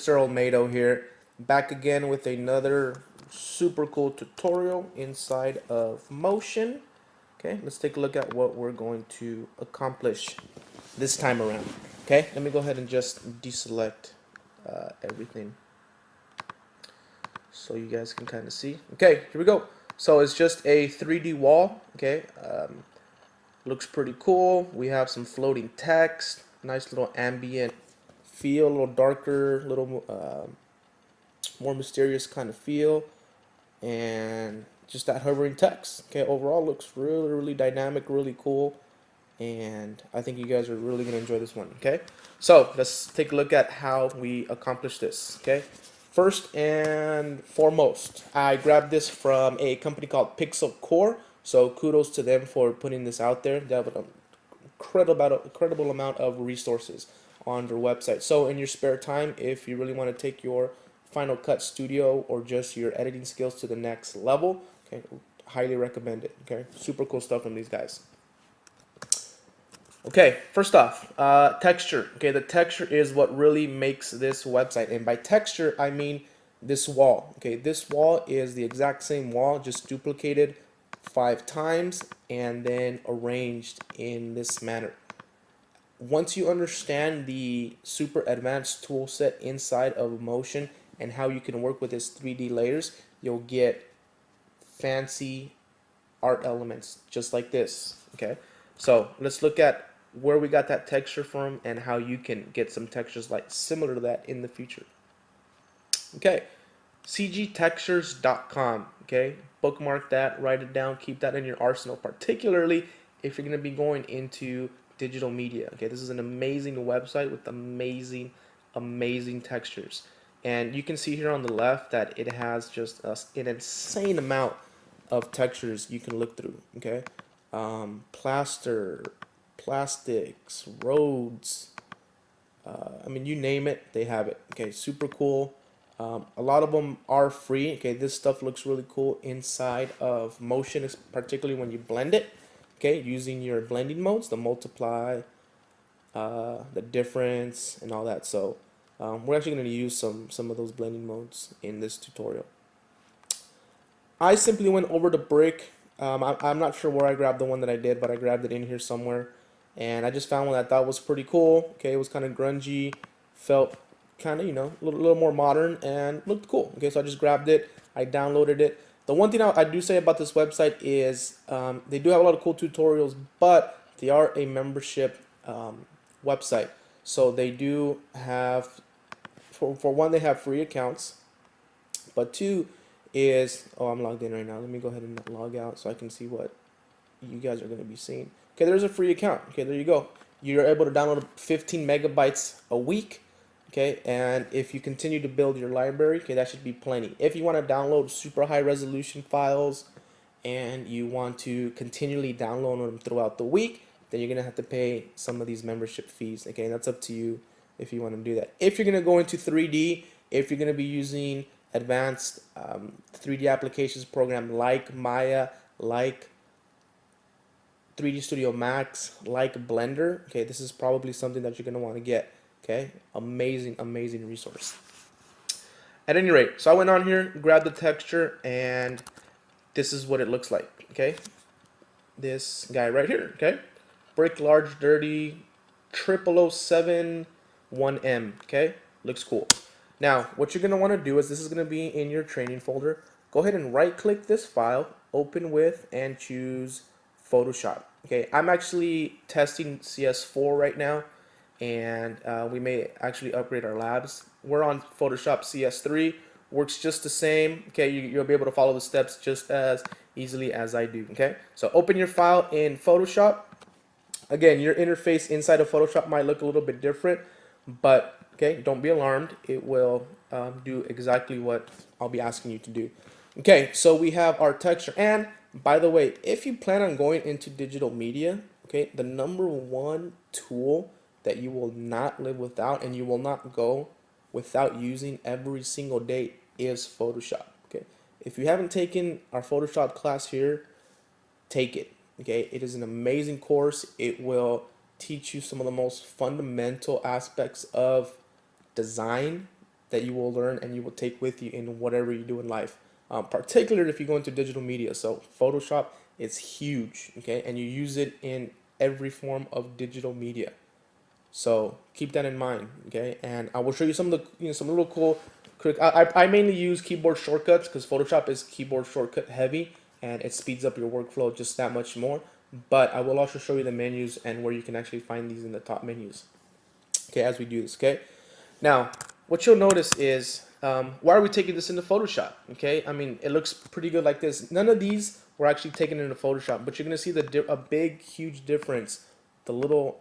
Mr. Olmedo here, back again with another super cool tutorial inside of Motion. Okay, let's take a look at what we're going to accomplish this time around. Okay, let me go ahead and just deselect everything so you guys can kind of see. Okay, here we go. So it's just a 3D wall. Okay, looks pretty cool. We have some floating text, nice little ambient feel, a little darker, little more mysterious kind of feel, and just that hovering text. Okay, overall looks really dynamic, really cool, and I think you guys are really gonna enjoy this one. Okay, so let's take a look at how we accomplish this. Okay, first and foremost, I grabbed this from a company called Pixel Core, so kudos to them for putting this out there. They have an incredible amount of resources on their website. So in your spare time, if you really want to take your Final Cut Studio or just your editing skills to the next level, okay, highly recommend it. Okay, super cool stuff from these guys. Okay, first off, texture. Okay, the texture is what really makes this website, and by texture I mean this wall. Okay, this wall is the exact same wall, just duplicated 5 times and then arranged in this manner. Once you understand the super advanced tool set inside of Motion and how you can work with its 3D layers, you'll get fancy art elements just like this. Okay, so let's look at where we got that texture from and how you can get some textures like similar to that in the future. Okay, cgtextures.com. Okay, bookmark that, write it down, keep that in your arsenal, particularly if you're going to be going into digital media. Okay, this is an amazing website with amazing textures, and you can see here on the left that it has just an insane amount of textures you can look through. Okay, plaster, plastics, roads, I mean, you name it, they have it. Okay, super cool. A lot of them are free. Okay, this stuff looks really cool inside of Motion, particularly when you blend it. Okay, using your blending modes, the multiply, the difference, and all that. So we're actually going to use some of those blending modes in this tutorial. I simply went over to Brick. I'm not sure where I grabbed the one that I did, but I grabbed it in here somewhere. And I just found one that I thought was pretty cool. Okay, it was kind of grungy, felt kind of, you know, a little more modern, and looked cool. Okay, so I just grabbed it, I downloaded it. The one thing I do say about this website is they do have a lot of cool tutorials, but they are a membership website. So they do have, for one, they have free accounts, but two is, oh, I'm logged in right now. Let me go ahead and log out so I can see what you guys are going to be seeing. Okay, there's a free account. Okay, there you go. You're able to download 15 megabytes a week. Okay, and if you continue to build your library, okay, that should be plenty. If you want to download super high resolution files and you want to continually download them throughout the week, then you're going to have to pay some of these membership fees. Okay, that's up to you if you want to do that. If you're going to go into 3D, if you're going to be using advanced 3D applications program like Maya, like 3D Studio Max, like Blender, okay, this is probably something that you're going to want to get. Okay, amazing resource. At any rate, so I went on here, grabbed the texture, and this is what it looks like. Okay, this guy right here. Okay, Brick Large Dirty 0007 1M. Okay, looks cool. Now, what you're going to want to do is, this is going to be in your training folder. Go ahead and right click this file, open with, and choose Photoshop. Okay, I'm actually testing CS4 right now, and we may actually upgrade our labs. We're on Photoshop CS3, works just the same. Okay, you'll be able to follow the steps just as easily as I do. Okay, so open your file in Photoshop. Again, your interface inside of Photoshop might look a little bit different, but okay, don't be alarmed. It will do exactly what I'll be asking you to do. Okay, so we have our texture. And by the way, if you plan on going into digital media, okay, the #1 tool that you will not live without and you will not go without using every single day is Photoshop. Okay, if you haven't taken our Photoshop class here, take it. Okay, it is an amazing course. It will teach you some of the most fundamental aspects of design that you will learn and you will take with you in whatever you do in life, particularly if you go into digital media. So Photoshop is huge, okay, and you use it in every form of digital media. So keep that in mind, okay? And I will show you some of the, some little cool. I mainly use keyboard shortcuts because Photoshop is keyboard shortcut heavy, and it speeds up your workflow just that much more. But I will also show you the menus and where you can actually find these in the top menus, okay, as we do this, okay? Now, what you'll notice is, why are we taking this into Photoshop, okay? I mean, it looks pretty good like this. None of these were actually taken into Photoshop, but you're going to see a big, huge difference. The little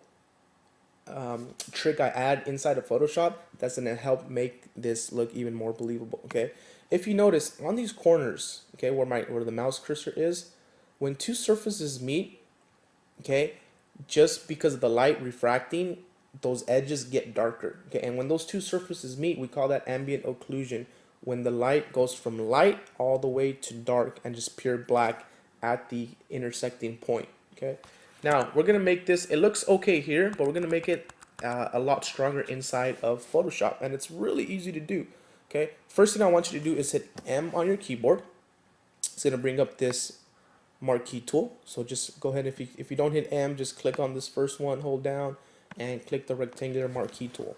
trick I add inside of Photoshop that's going to help make this look even more believable, okay? If you notice on these corners, okay, where the mouse cursor is, when two surfaces meet, okay, just because of the light refracting, those edges get darker, okay? And when those two surfaces meet, we call that ambient occlusion, when the light goes from light all the way to dark and just pure black at the intersecting point, okay? Now, we're going to make this, it looks okay here, but we're going to make it a lot stronger inside of Photoshop, and it's really easy to do, okay? First thing I want you to do is hit M on your keyboard. It's going to bring up this Marquee tool, so just go ahead, if you don't hit M, just click on this first one, hold down, and click the rectangular Marquee tool.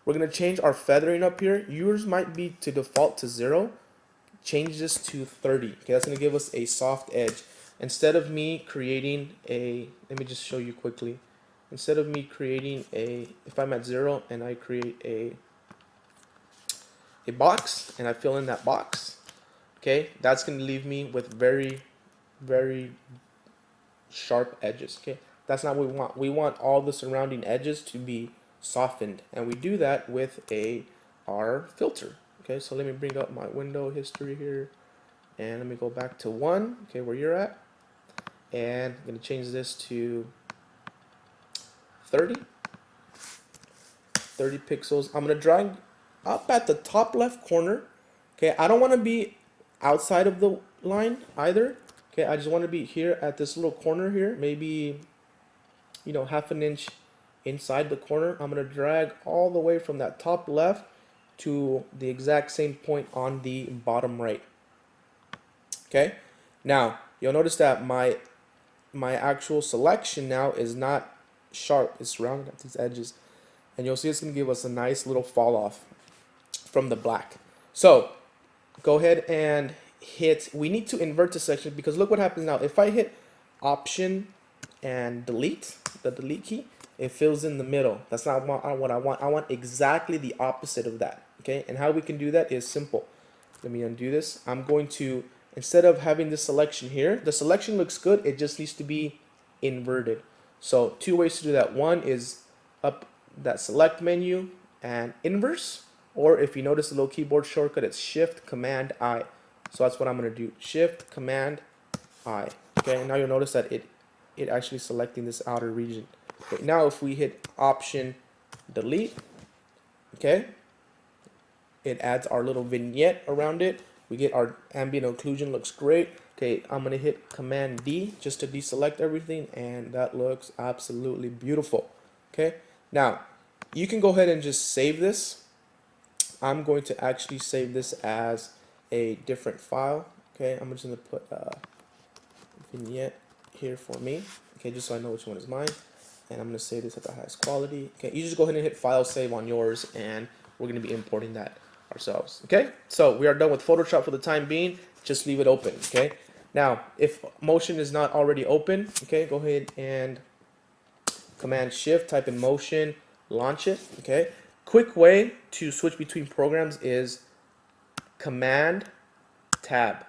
We're going to change our feathering up here. Yours might be to default to 0. Change this to 30, okay? That's going to give us a soft edge. Instead of me creating let me just show you quickly. Instead of me creating if I'm at 0 and I create a box and I fill in that box, okay, that's going to leave me with very, very sharp edges, okay? That's not what we want. We want all the surrounding edges to be softened, and we do that with our filter, okay? So let me bring up my window history here, and let me go back to 1, okay, where you're at. And I'm going to change this to 30 pixels. I'm going to drag up at the top left corner. Okay, I don't want to be outside of the line either. Okay, I just want to be here at this little corner here, maybe, half an inch inside the corner. I'm going to drag all the way from that top left to the exact same point on the bottom right. Okay, now you'll notice that my actual selection now is not sharp, it's rounded at these edges, and you'll see it's going to give us a nice little fall off from the black. So go ahead and we need to invert the section, because look what happens now. If I hit Option and delete, the delete key, it fills in the middle. That's not what I want. I want exactly the opposite of that, okay? And how we can do that is simple. Let me undo this. I'm going to, instead of having this selection here, the selection looks good, it just needs to be inverted. So 2 ways to do that. One is up that select menu and inverse, or if you notice the little keyboard shortcut, it's Shift Command I. So that's what I'm going to do. Shift Command I. Okay, and now you'll notice that it actually selecting this outer region. Okay, now if we hit Option Delete, okay, it adds our little vignette around it. We get our ambient occlusion, looks great. Okay, I'm gonna hit Command D just to deselect everything, and that looks absolutely beautiful. Okay, now you can go ahead and just save this. I'm going to actually save this as a different file. Okay, I'm just gonna put vignette here for me. Okay, just so I know which one is mine, and I'm gonna save this at the highest quality. Okay, you just go ahead and hit File, Save on yours, and we're gonna be importing that ourselves. Okay, so we are done with Photoshop for the time being. Just leave it open. Okay, now if Motion is not already open, okay, go ahead and Command Shift, type in Motion, launch it. Okay, quick way to switch between programs is Command Tab.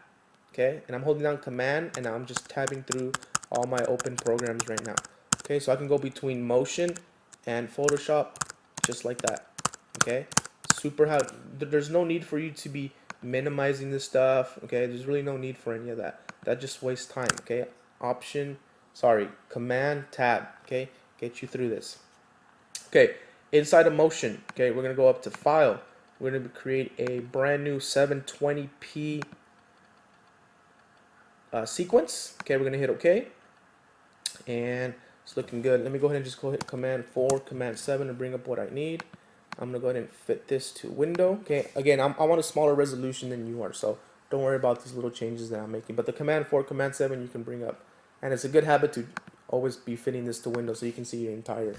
Okay, and I'm holding down Command, and now I'm just tabbing through all my open programs right now. Okay, so I can go between Motion and Photoshop just like that. Okay, there's no need for you to be minimizing this stuff. Okay, there's really no need for any of that. That just wastes time. Okay, Command Tab. Okay, get you through this. Okay, inside of Motion, okay, we're gonna go up to File. We're gonna create a brand new 720p sequence. Okay, we're gonna hit OK, and it's looking good. Let me go ahead and just hit Command 4, Command 7 to bring up what I need. I'm gonna go ahead and fit this to window. Okay, again, I want a smaller resolution than you are, so don't worry about these little changes that I'm making. But the command 4, command 7 you can bring up. And it's a good habit to always be fitting this to window so you can see your entire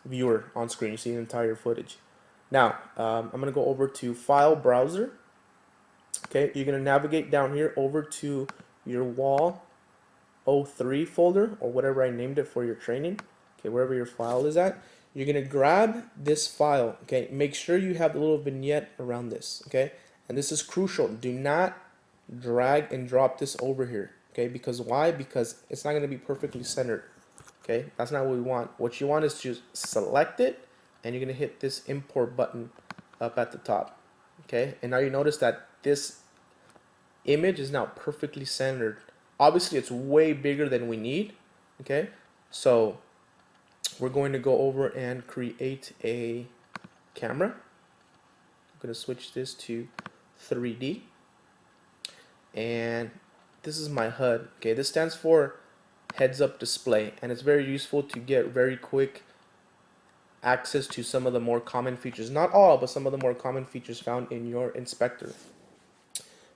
viewer on screen. You see the entire footage. Now, I'm going to go over to File Browser. Okay, you're going to navigate down here over to your Wall 03 folder, or whatever I named it for your training. Okay, wherever your file is at. You're going to grab this file. Okay, make sure you have the little vignette around this. Okay, and this is crucial. Do not drag and drop this over here. Okay, because why? Because it's not going to be perfectly centered. Okay, that's not what we want. What you want is to select it, and you're going to hit this import button up at the top. Okay, and now you notice that this image is now perfectly centered. Obviously, it's way bigger than we need. Okay, so we're going to go over and create a camera. I'm going to switch this to 3D, and this is my HUD. Okay, this stands for heads-up display, and it's very useful to get very quick access to some of the more common features. Not all, but some of the more common features found in your inspector.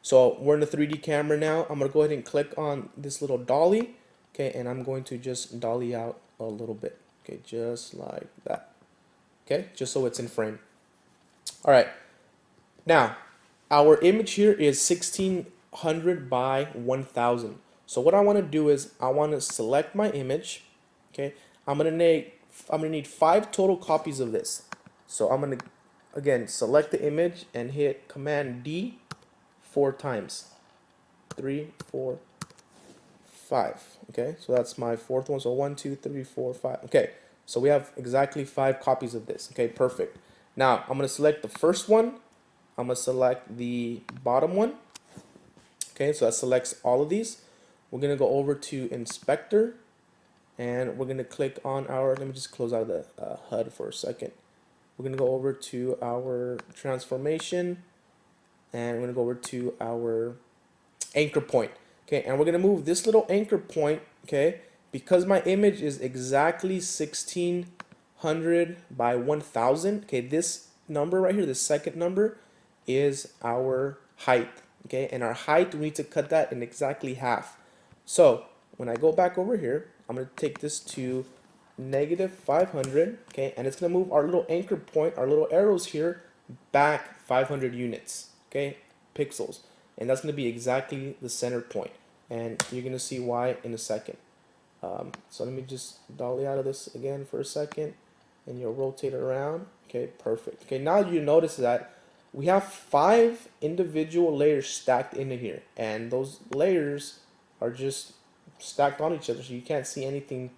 So we're in the 3D camera now. I'm going to go ahead and click on this little dolly. Okay, and I'm going to just dolly out a little bit. Okay, just like that. Okay, just so it's in frame. All right. Now, our image here is 1600 by 1000. So what I want to do is I want to select my image. Okay, I'm gonna need 5 total copies of this. So I'm gonna again select the image and hit Command D 4 times. 3, 4, 5. Okay, so that's my 4th one. So 1, 2, 3, 4, 5. Okay, so we have exactly 5 copies of this. Okay, perfect. Now I'm gonna select the first one. I'm gonna select the bottom one. Okay, so that selects all of these. We're going to go over to Inspector, and we're going to click on our, let me just close out the HUD for a second. We're going to go over to our transformation, and we're going to go over to our anchor point. Okay, and we're going to move this little anchor point, okay, because my image is exactly 1600 by 1000. Okay, this number right here, the second number, is our height. Okay, and our height, we need to cut that in exactly half. So when I go back over here, I'm going to take this to -500, okay, and it's going to move our little anchor point, our little arrows here, back 500 units, okay, pixels, and that's going to be exactly the center point, and you're going to see why in a second. So let me just dolly out of this again for a second, and you'll rotate it around. Okay, perfect. Okay, now you notice that we have 5 individual layers stacked into here, and those layers are just stacked on each other, so you can't see anything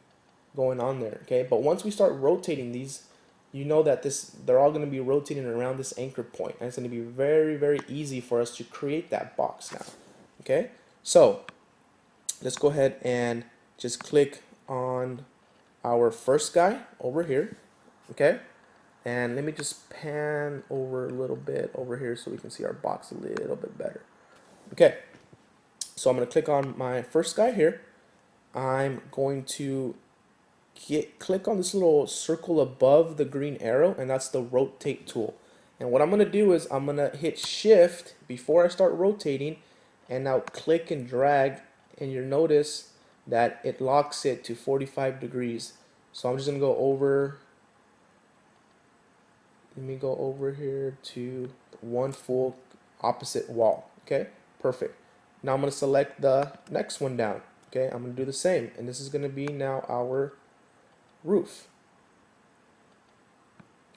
going on there. Okay, but once we start rotating these, you know that they're all going to be rotating around this anchor point, and it's going to be very, very easy for us to create that box now. Okay, so let's go ahead and just click on our first guy over here. Okay, and let me just pan over a little bit over here so we can see our box a little bit better. Okay, so I'm going to click on my first guy here. I'm going to click on this little circle above the green arrow, and that's the rotate tool. And what I'm going to do is I'm going to hit shift before I start rotating, and now click and drag, and you'll notice that it locks it to 45 degrees. So I'm just going to go over, let me go over here to one full opposite wall. Okay, perfect. Now I'm going to select the next one down. Okay, I'm going to do the same, and this is going to be now our roof.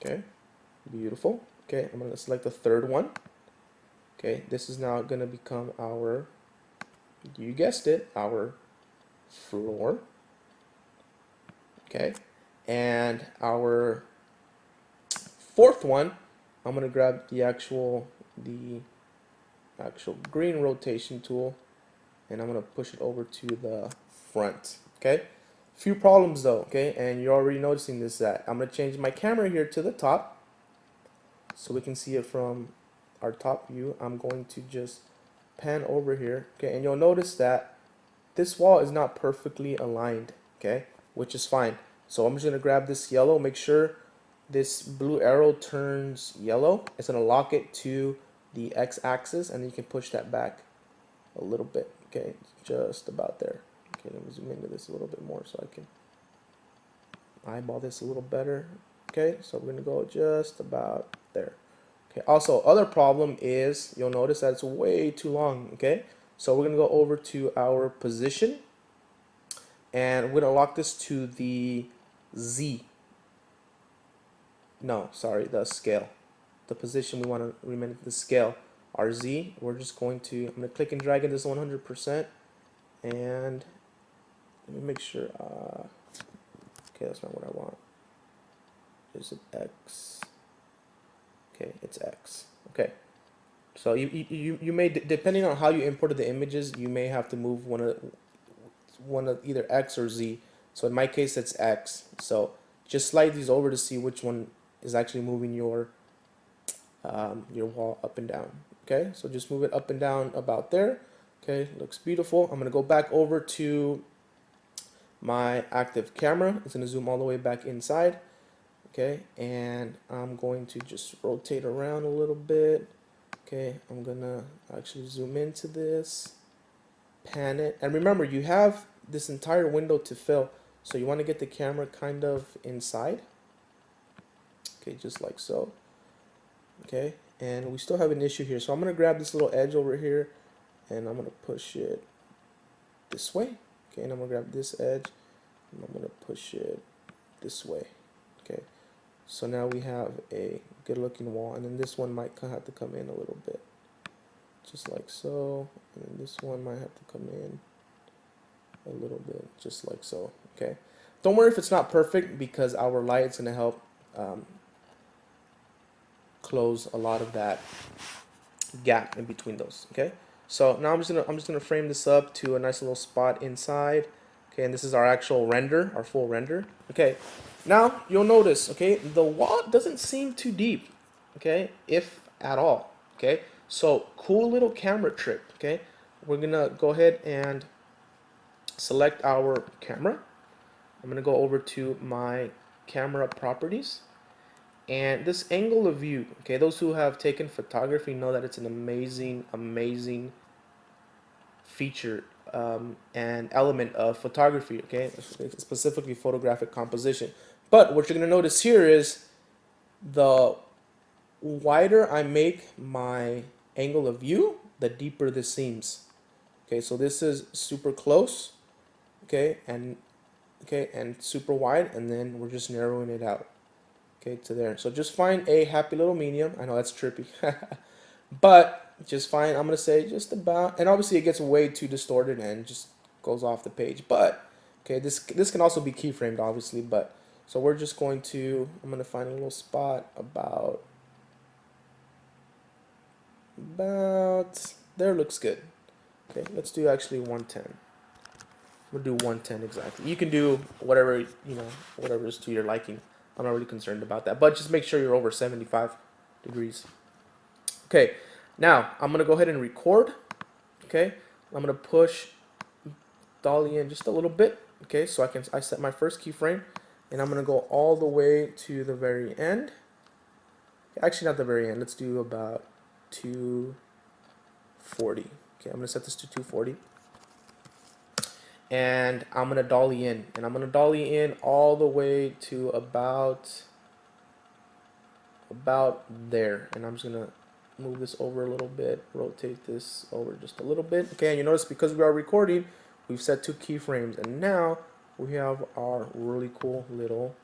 Okay, beautiful. Okay, I'm going to select the third one. Okay, this is now going to become our, you guessed it, our floor. Okay, and our fourth one, I'm going to grab the actual green rotation tool, and I'm going to push it over to the front. Okay, few problems though. Okay, and you're already noticing this, that I'm going to change my camera here to the top so we can see it from our top view. I'm going to just pan over here. Okay, and you'll notice that this wall is not perfectly aligned. Okay, which is fine. So I'm just gonna grab this yellow, make sure this blue arrow turns yellow. It's gonna lock it to the x-axis, and then you can push that back a little bit. Okay, just about there. Okay, let me zoom into this a little bit more so I can eyeball this a little better. Okay, so we're gonna go just about there. Okay, also other problem is you'll notice that it's way too long. Okay, so we're gonna go over to our position, and we're gonna lock this to the Z. No, sorry, the scale. The position we want to remain the scale. Our Z, we're just going to, I'm going to click and drag in this 100%, and let me make sure, okay, that's not what I want. Is it X? Okay, it's X. Okay, so you may, depending on how you imported the images, you may have to move one of either X or Z. So in my case, it's X. So just slide these over to see which one is actually moving your wall up and down. Okay, so just move it up and down about there. Okay, looks beautiful. I'm gonna go back over to my active camera. It's gonna zoom all the way back inside. Okay, and I'm going to just rotate around a little bit. Okay, I'm gonna actually zoom into this, pan it, and remember you have this entire window to fill, so you want to get the camera kind of inside. Okay, just like so. Okay, and we still have an issue here, so I'm gonna grab this little edge over here and I'm gonna push it this way. Okay, and I'm gonna grab this edge and I'm gonna push it this way. Okay, so now we have a good looking wall, and then this one might have to come in a little bit, just like so, and then this one might have to come in a little bit, just like so. Okay, don't worry if it's not perfect, because our light's gonna help close a lot of that gap in between those. Okay, so now I'm just gonna frame this up to a nice little spot inside. Okay, and this is our actual render, our full render. Okay, now you'll notice, okay, the wall doesn't seem too deep, okay, if at all. Okay, so cool little camera trick. Okay, we're gonna go ahead and select our camera. I'm gonna go over to my camera properties, and this angle of view, okay, those who have taken photography know that it's an amazing feature and element of photography. Okay, specifically photographic composition. But what you're gonna notice here is the wider I make my angle of view, the deeper this seems. Okay, so this is super close, okay, and super wide, and then we're just narrowing it out, okay, to there. So just find a happy little medium. I know that's trippy, but just find, I'm gonna say just about, and obviously it gets way too distorted and just goes off the page. But okay, this can also be keyframed, obviously. But so we're just going to, I'm gonna find a little spot about there. Looks good. Okay, let's do actually 110. We'll do 110 exactly. You can do whatever, whatever is to your liking. I'm not really concerned about that, but just make sure you're over 75 degrees. Okay, now I'm gonna go ahead and record. Okay, I'm gonna push dolly in just a little bit. Okay, so I set my first keyframe, and I'm gonna go all the way to the very end. Actually, not the very end. Let's do about 240. Okay, I'm gonna set this to 240. And I'm gonna dolly in, and I'm gonna dolly in all the way to about there, and I'm just gonna move this over a little bit, rotate this over just a little bit. Okay, and you notice because we are recording, we've set 2 keyframes, and now we have our really cool little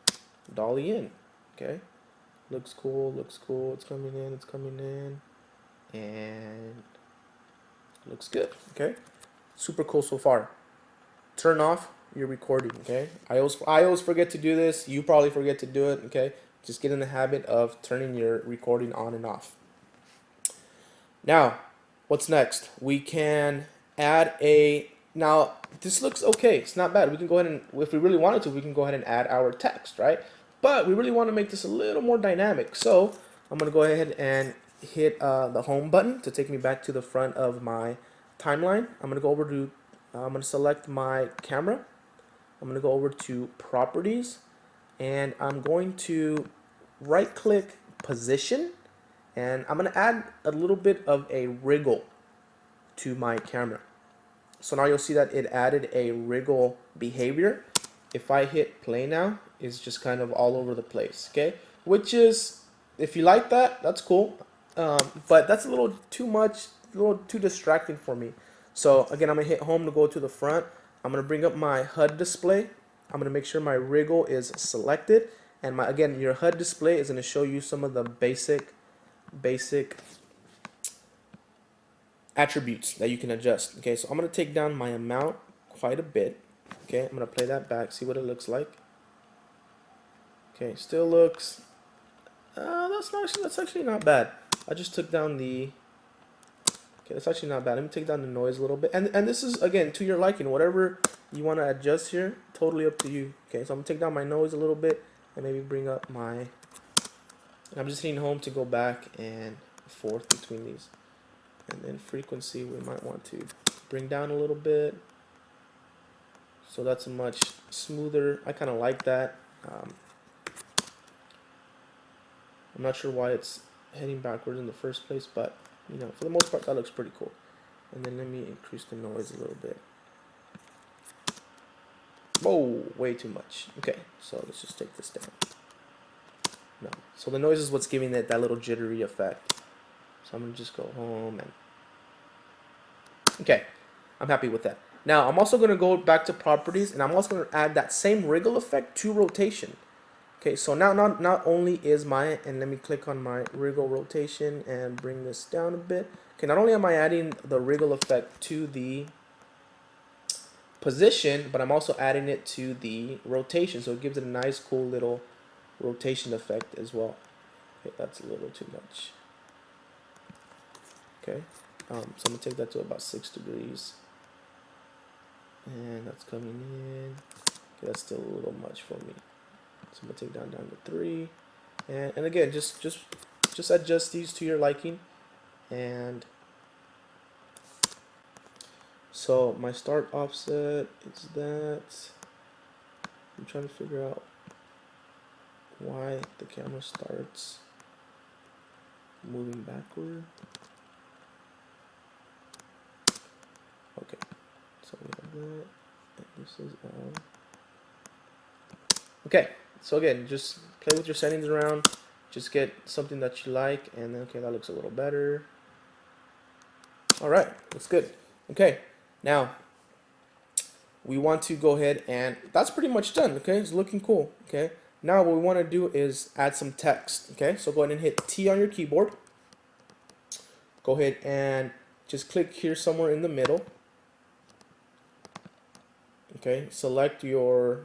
dolly in. Okay, looks cool, it's coming in, and looks good. Okay, super cool so far. Turn off your recording. Okay, I always forget to do this. You probably forget to do it. Okay, just get in the habit of turning your recording on and off. Now, what's next? We can add now this looks okay. It's not bad. We can go ahead and, if we really wanted to, we can go ahead and add our text, right? But we really want to make this a little more dynamic. So I'm gonna go ahead and hit the home button to take me back to the front of my timeline. I'm gonna go over to I'm going to select my camera. I'm going to go over to properties, and I'm going to right click position, and I'm going to add a little bit of a wriggle to my camera. So now you'll see that it added a wriggle behavior. If I hit play now, it's just kind of all over the place, okay? Which is, if you like that, that's cool. But that's a little too much, a little too distracting for me. So again, I'm gonna hit home to go to the front. I'm gonna bring up my HUD display. I'm gonna make sure my wriggle is selected. And again, your HUD display is gonna show you some of the basic attributes that you can adjust. Okay, so I'm going to take down my amount quite a bit. Okay, I'm going to play that back, see what it looks like. Okay, still looks, that's actually not bad. I just took down the, okay, that's actually not bad. Let me take down the noise a little bit. And this is, again, to your liking. Whatever you want to adjust here, totally up to you. Okay, so I'm going to take down my noise a little bit and maybe bring up my, I'm just hitting home to go back and forth between these. And then frequency we might want to bring down a little bit, so that's a much smoother. I kind of like that. I'm not sure why it's heading backwards in the first place, but you know, for the most part that looks pretty cool. And then let me increase the noise a little bit. Whoa, way too much. Okay, so let's just take this down. No, so the noise is what's giving it that little jittery effect. So I'm gonna just go home and okay, I'm happy with that. Now I'm also gonna go back to properties, and I'm also gonna add that same wriggle effect to rotation. Okay, so now not only is my, and let me click on my wriggle rotation and bring this down a bit. Okay, not only am I adding the wriggle effect to the position, but I'm also adding it to the rotation, so it gives it a nice cool little rotation effect as well. Okay, that's a little too much. Okay, so I'm gonna take that to about 6 degrees, and that's coming in. Okay, that's still a little much for me, so I'm gonna take down to 3, and again, just adjust these to your liking. And so my start offset is that. I'm trying to figure out why the camera starts moving backward. Okay, so we have that, and this is on. Okay, so again, just play with your settings around, just get something that you like, and then okay, that looks a little better. All right, that's good. Okay, now we want to go ahead, and that's pretty much done. Okay, it's looking cool. Okay, now what we want to do is add some text. Okay, so go ahead and hit T on your keyboard. Go ahead and just click here somewhere in the middle. Okay, select your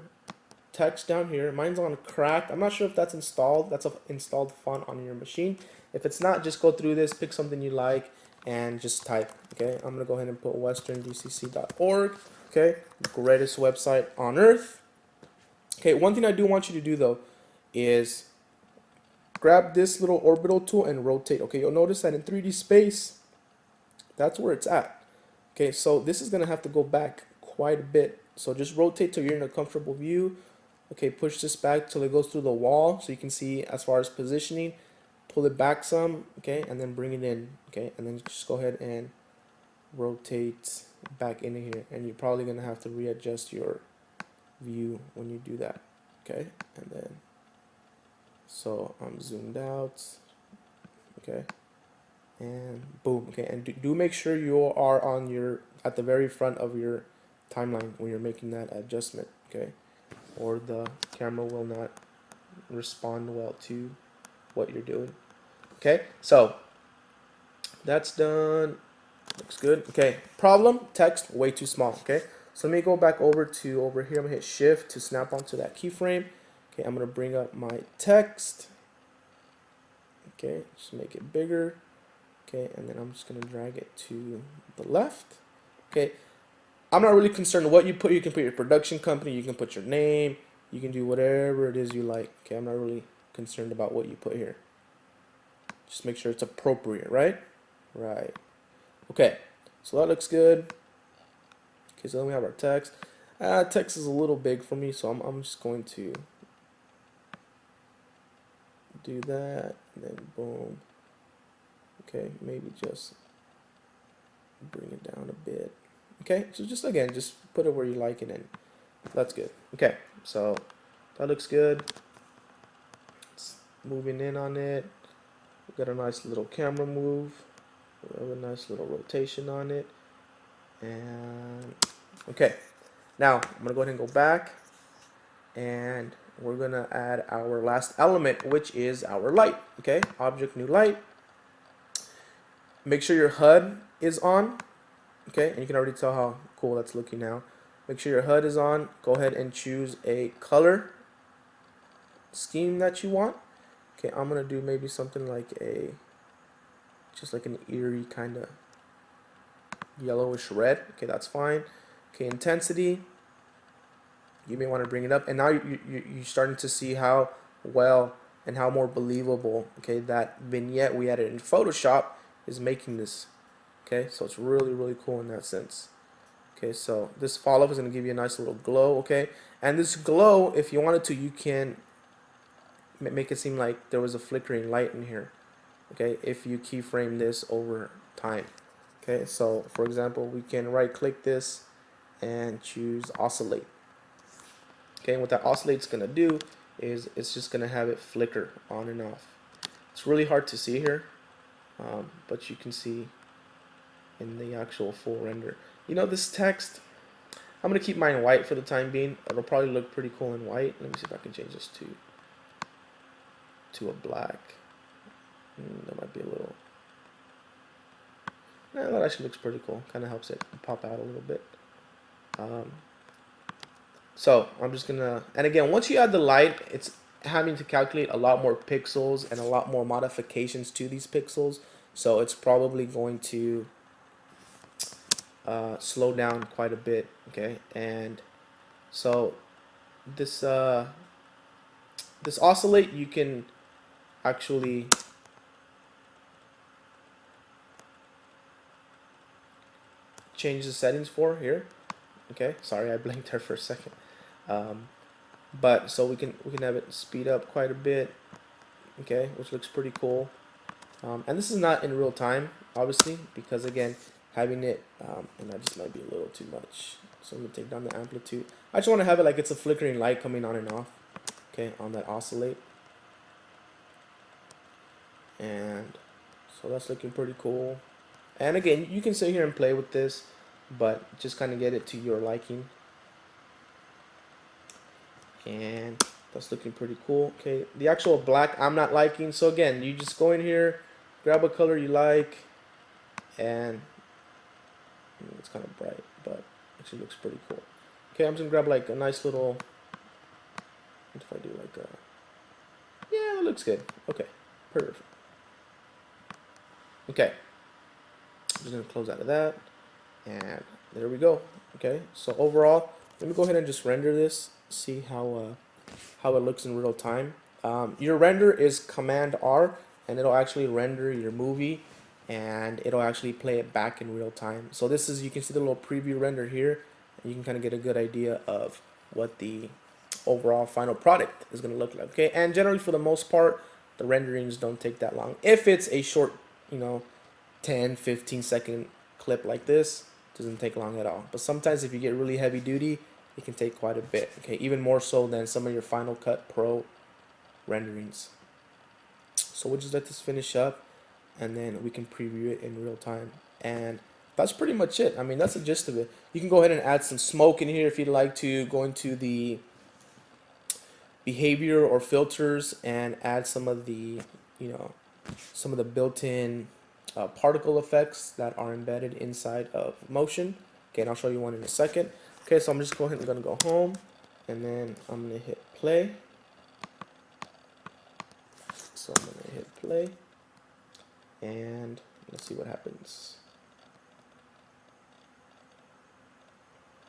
text down here. Mine's on cracked. I'm not sure if that's installed. That's an installed font on your machine. If it's not, just go through this, pick something you like, and just type. Okay, I'm gonna go ahead and put westerndcc.org. Okay, greatest website on earth. Okay, one thing I do want you to do though is grab this little orbital tool and rotate. Okay, you'll notice that in 3D space, that's where it's at. Okay, so this is gonna have to go back quite a bit. So just rotate till you're in a comfortable view. Okay, push this back till it goes through the wall so you can see as far as positioning. Pull it back some, okay, and then bring it in, okay, and then just go ahead and rotate back into here, and you're probably gonna have to readjust your view when you do that. Okay, and then so I'm zoomed out. Okay, and boom. Okay, and do make sure you are on your at the very front of your timeline when you're making that adjustment. Okay, or the camera will not respond well to what you're doing. Okay, so that's done. Looks good. Okay, problem, text way too small. Okay, so let me go back over here. I'm gonna hit shift to snap onto that keyframe. Okay, I'm gonna bring up my text. Okay, just make it bigger. Okay, and then I'm just gonna drag it to the left. Okay, I'm not really concerned what you put. You can put your production company, you can put your name, you can do whatever it is you like. Okay, I'm not really concerned about what you put here. Just make sure it's appropriate, right? Right. Okay, so that looks good. Okay, so then we have our text. Text is a little big for me, so I'm just going to do that, and then boom. Okay, maybe just bring it down a bit. Okay, so just again, just put it where you like it, and that's good. Okay, so that looks good. It's moving in on it. We got a nice little camera move. We have a nice little rotation on it. And okay, now I'm gonna go ahead and go back, and we're gonna add our last element, which is our light. Okay, object, new light. Make sure your HUD is on. Okay, and you can already tell how cool that's looking now. Make sure your HUD is on. Go ahead and choose a color scheme that you want. Okay, I'm gonna do maybe something like just like an eerie kind of yellowish red. Okay, that's fine. Okay, intensity, you may want to bring it up, and now you're starting to see how well and how more believable, okay, that vignette we added in Photoshop is making this. Okay, so it's really, really cool in that sense. Okay, so this fall off is going to give you a nice little glow. Okay, and this glow, if you wanted to, you can make it seem like there was a flickering light in here. Okay, if you keyframe this over time. Okay, so for example, we can right click this and choose oscillate. Okay, and what that oscillate's going to do is it's just going to have it flicker on and off. It's really hard to see here, but you can see in the actual full render. You know, this text, I'm going to keep mine white for the time being. It'll probably look pretty cool in white. Let me see if I can change this to a black. That might be a little... Yeah, that actually looks pretty cool. Kind of helps it pop out a little bit. So I'm just gonna, and again, once you add the light, it's having to calculate a lot more pixels and a lot more modifications to these pixels. So it's probably going to slow down quite a bit. Okay, and so this this oscillate, you can actually change the settings for here. Okay, sorry, I blinked there for a second. But so we can have it speed up quite a bit. Okay, which looks pretty cool. And this is not in real time, obviously, because again, having it, and that just might be a little too much. So I'm gonna take down the amplitude. I just want to have it like it's a flickering light coming on and off. Okay, on that oscillate. And so that's looking pretty cool. And again, you can sit here and play with this, but just kind of get it to your liking. And that's looking pretty cool. Okay, the actual black I'm not liking, so again, you just go in here, grab a color you like, and it's kind of bright, but actually looks pretty cool. Okay, I'm just gonna grab like a nice little, what if I do like a, yeah, that looks good. Okay, perfect. Okay, I'm just gonna close out of that, and there we go. Okay, so overall, let me go ahead and just render this, see how it looks in real time. Your render is Command R, and it'll actually render your movie, and it'll actually play it back in real time. So this is, you can see the little preview render here, and you can kind of get a good idea of what the overall final product is going to look like. Okay, and generally for the most part, the renderings don't take that long. If it's a short, you know, 10-15 second clip like this, it doesn't take long at all. But sometimes if you get really heavy duty, it can take quite a bit. Okay, even more so than some of your Final Cut Pro renderings. So we'll just let this finish up, and then we can preview it in real time. And that's pretty much it. I mean, that's the gist of it. You can go ahead and add some smoke in here if you'd like to. Go into the behavior or filters and add some of the, you know, some of the built-in particle effects that are embedded inside of Motion. Okay, and I'll show you one in a second. Okay, so I'm just going to go home, and then I'm going to hit play. So I'm going to hit play, and let's see what happens.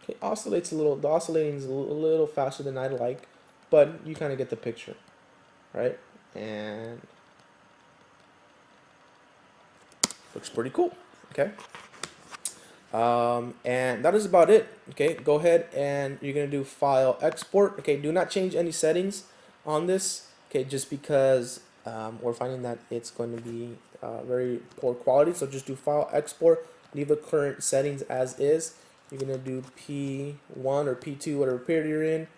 Okay, oscillates a little. The oscillating is a little faster than I'd like, but you kind of get the picture, right? And looks pretty cool. Okay. And that is about it. Okay, go ahead and you're gonna do file export. Okay, do not change any settings on this. Okay, just because we're finding that it's going to be very poor quality. So just do file export, leave the current settings as is. You're gonna do P1 or P2, whatever period you're in,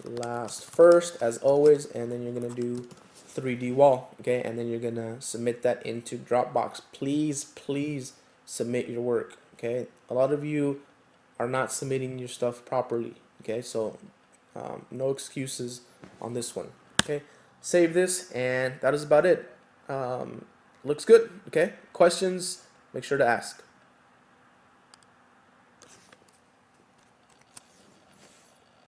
last first as always, and then you're gonna do 3D wall, okay, and then you're gonna submit that into Dropbox. Please submit your work, okay. A lot of you are not submitting your stuff properly, okay, so no excuses on this one, okay. Save this, and that is about it. Looks good, okay. Questions, make sure to ask.